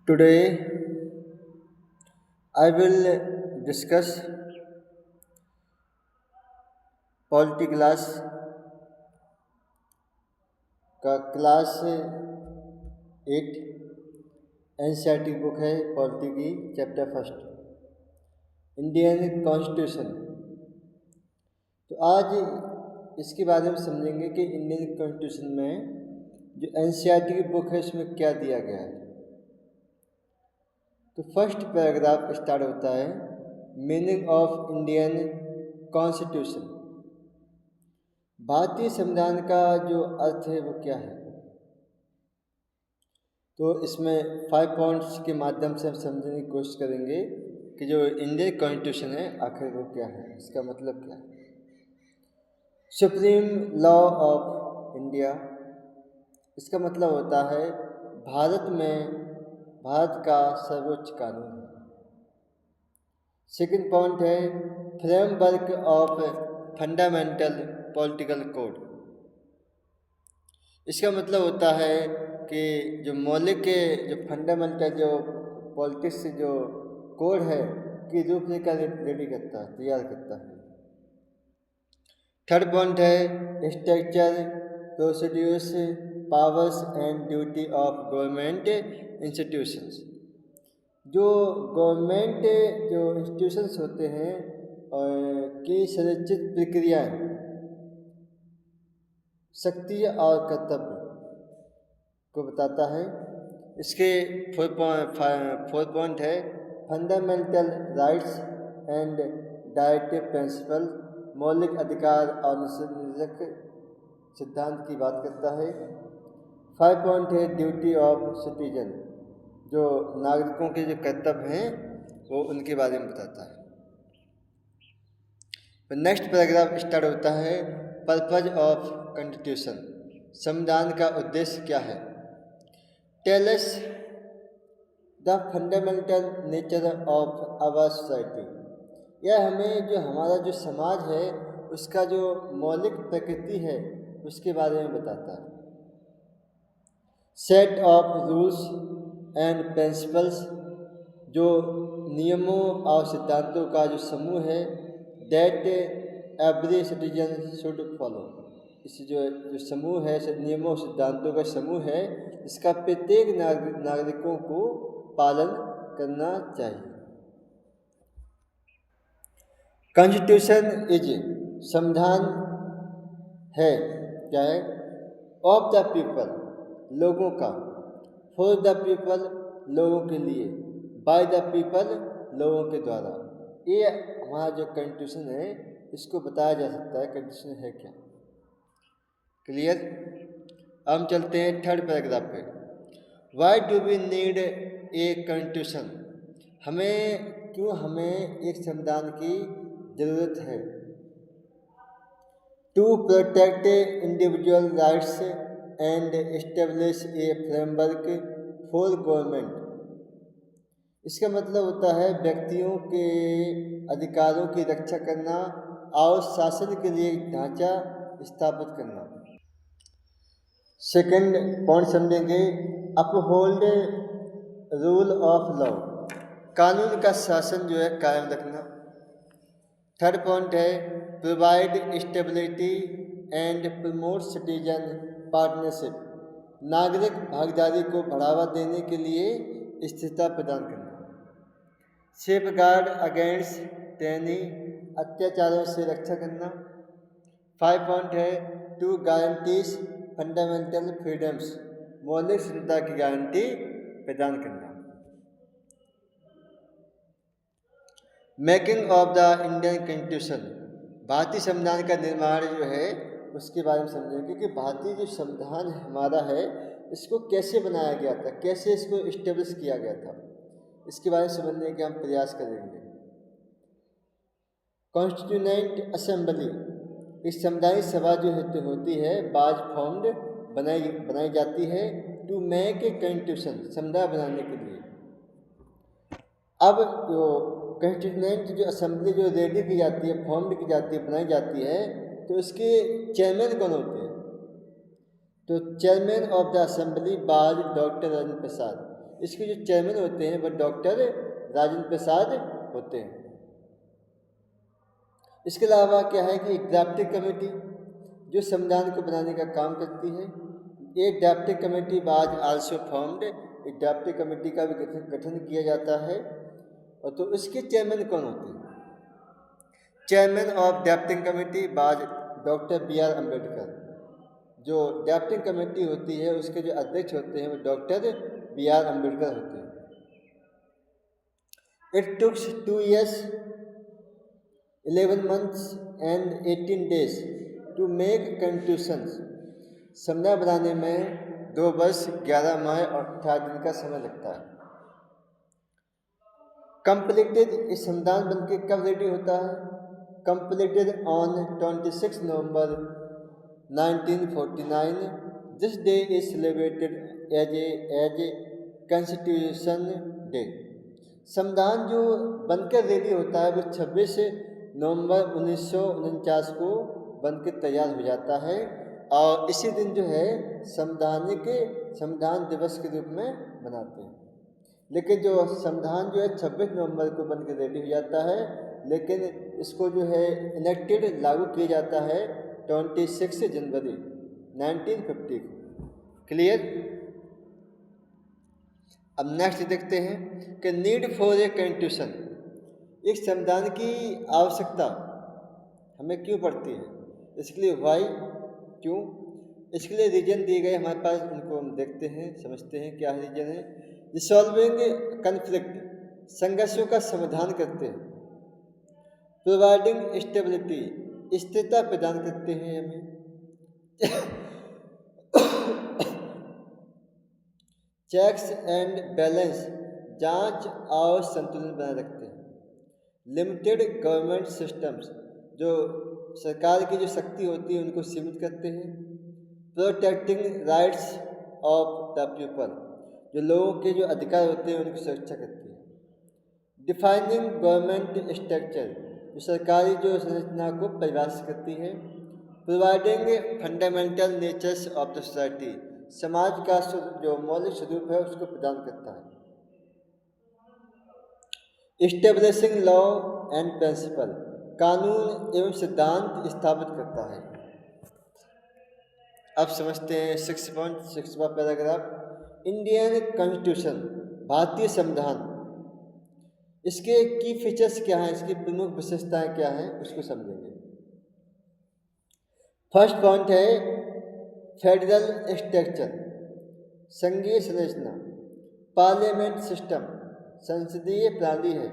Today I will discuss polity class का class 8 NCERT book है polity की chapter first Indian constitution. तो आज इसके बारे में समझेंगे कि इंडियन कॉन्स्टिट्यूशन में जो एनसीईआरटी की बुक है उसमें क्या दिया गया है। तो फर्स्ट पैराग्राफ स्टार्ट होता है मीनिंग ऑफ इंडियन कॉन्स्टिट्यूशन। भारतीय संविधान का जो अर्थ है वो क्या है। तो इसमें 5 पॉइंट्स के माध्यम से हम समझने की कोशिश करेंगे कि जो इंडियन कॉन्स्टिट्यूशन है आखिर वो क्या है, इसका मतलब क्या है। सुप्रीम लॉ ऑफ इंडिया, इसका मतलब होता है भारत का सर्वोच्च कानून है। सेकंड पॉइंट है framework of fundamental political code. इसका मतलब होता है कि जो मौलिक जो फंडामेंटल जो पॉलिटिक्स जो कोड है की रूपरेखा रेडी करता है, तैयार करता है। थर्ड पॉइंट है structure, procedures, powers and duty of government institutions. जो गवर्नमेंट जो इंस्टीट्यूशंस होते हैं की संरचित प्रक्रियाएं, शक्ति और कर्तव्य को बताता है। इसके फोर्थ पॉइंट है fundamental rights and directive principle, मौलिक अधिकार और निषेधक सिद्धांत की बात करता है। 5 पॉइंट है ड्यूटी ऑफ सिटीजन, जो नागरिकों के जो कर्तव्य हैं वो उनके बारे में बताता है। नेक्स्ट पैराग्राफ स्टार्ट होता है पर्पज ऑफ कॉन्स्टिट्यूशन, संविधान का उद्देश्य क्या है। Tell us the fundamental nature of our society, यह हमें जो हमारा जो समाज है उसका जो मौलिक प्रकृति है उसके बारे में बताता है। Set of rules and principles, जो नियमों और सिद्धांतों का जो समूह है। That every citizen should follow, इस जो समूह है नियमों सिद्धांतों का समूह है इसका प्रत्येक नागरिकों को पालन करना चाहिए। कॉन्स्टिट्यूशन इज, संविधान है क्या है, ऑफ द पीपल, लोगों का, फॉर द पीपल, लोगों के लिए, बाय द पीपल, लोगों के द्वारा। ये हमारा जो कॉन्स्टिट्यूशन है इसको बताया जा सकता है कॉन्स्टिट्यूशन है क्या। क्लियर। हम चलते हैं थर्ड पैराग्राफ पे। Why do we need a constitution, हमें एक संविधान की जरूरत है। To protect individual rights and establish a framework for government, इसका मतलब होता है व्यक्तियों के अधिकारों की रक्षा करना और शासन के लिए एक ढांचा स्थापित करना। सेकंड पॉइंट समझेंगे अपहोल्ड रूल ऑफ लॉ, कानून का शासन जो है कायम रखना। थर्ड पॉइंट है provide stability and promote citizen partnership, नागरिक भागीदारी को बढ़ावा देने के लिए स्थिरता प्रदान करना। सेफ गार्ड अगेंस्ट टैनी, अत्याचारों से रक्षा करना। 5 पॉइंट है टू गारंटीज फंडामेंटल फ्रीडम्स, मौलिक स्वतंत्रता की गारंटी प्रदान करना। Making of the Indian constitution, भारतीय संविधान का निर्माण जो है उसके बारे में समझेंगे कि भारतीय जो संविधान हमारा है इसको कैसे बनाया गया था, कैसे इसको इस्टेब्लिश किया गया था, इसके बारे में समझने के हम प्रयास करेंगे। कॉन्स्टिट्यूएंट असेंबली, इस संवैधानिक सभा जो होती है बाज फॉर्म्ड बनाई जाती है टू मेक ए कॉन्स्टिट्यूशन, संविधान बनाने के लिए। अब जो कॉन्स्टिट्यूएंट जो असेंबली जो रेडी की जाती है, फॉर्म्ड की जाती है, बनाई जाती है, तो इसके चेयरमैन कौन होते हैं। तो चेयरमैन ऑफ द असेंबली बाज डॉक्टर राजेंद्र प्रसाद, इसके जो चेयरमैन होते हैं वह डॉक्टर राजेंद्र प्रसाद होते हैं। इसके अलावा क्या है कि ड्राफ्टिंग कमेटी जो संविधान को बनाने का काम करती है, एक drafting committee was also formed, एक ड्राफ्टिंग कमेटी का भी गठन किया जाता है। और तो इसके चेयरमैन कौन होते हैं? Chairman of drafting committee was doctor B.R. Ambedkar. जो ड्राफ्टिंग कमेटी होती है उसके जो अध्यक्ष होते हैं वो डॉक्टर B.R. अम्बेडकर होते हैं। It took 2 years 11 months and 18 days to make constitution. संविधान बनाने में 2 वर्ष 11 माह और 18 दिन का समय लगता है। कंप्लीटेड, इस संविधान बन के कब रेडी होता है? Completed on 26 November 1949। This day is celebrated as a constitution day. संविधान जो बनकर रेडी होता है वो 26 नवंबर 1949 को बनकर तैयार हो जाता है और इसी दिन जो है संविधान दिवस के रूप में मनाते हैं। लेकिन जो संविधान जो है 26 नवंबर को बनकर रेडी हो जाता है, लेकिन इसको जो है इनेक्टेड लागू किया जाता है 26 जनवरी 1950 को। क्लियर? अब नेक्स्ट देखते हैं कि नीड फॉर ए कॉन्स्टिट्यूशन। एक संविधान की आवश्यकता हमें क्यों पड़ती है? इसके लिए वाई, क्यों, इसके लिए रीजन दिए गए हमारे पास, उनको हम देखते हैं, समझते हैं क्या रीजन है। रिसॉल्विंग कन्फ्लिक्ट, संघर्षों का समाधान करते हैं। प्रोवाइडिंग स्टेबिलिटी, स्थिरता प्रदान करते हैं हमें। चेक्स एंड बैलेंस, जांच और संतुलन बनाए रखते हैं। लिमिटेड गवर्नमेंट सिस्टम्स, जो सरकार की जो शक्ति होती है उनको सीमित करते हैं। Protecting rights of the people, जो लोगों के जो अधिकार होते हैं उनकी सुरक्षा करती है। डिफाइनिंग गवर्नमेंट स्ट्रक्चर, जो सरकारी जो संरचना को परिभाषित करती है। Providing fundamental natures of the society, समाज का जो मौलिक स्वरूप है उसको प्रदान करता है। इस्टेब्लिशिंग लॉ एंड प्रिंसिपल, कानून एवं सिद्धांत स्थापित करता है। अब समझते हैं 6.6वां पैराग्राफ। इंडियन कॉन्स्टिट्यूशन, भारतीय संविधान, इसके की फीचर्स क्या हैं, इसकी प्रमुख विशेषताएं क्या हैं, उसको समझेंगे। फर्स्ट पॉइंट है फेडरल स्ट्रक्चर, संघीय संरचना। पार्लियामेंट सिस्टम, संसदीय प्रणाली है।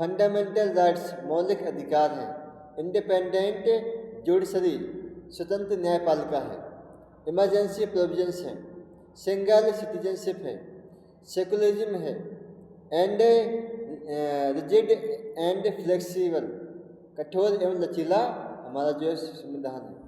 फंडामेंटल राइट्स, मौलिक अधिकार हैं। इंडिपेंडेंट जुडिशरी, स्वतंत्र न्यायपालिका है। इमरजेंसी प्रोविजंस हैं। सिंगल सिटीजनशिप है। सेकुलरिज्म है। एंड रिजिड एंड फ्लेक्सिबल, कठोर एवं लचीला हमारा जो संविधान है।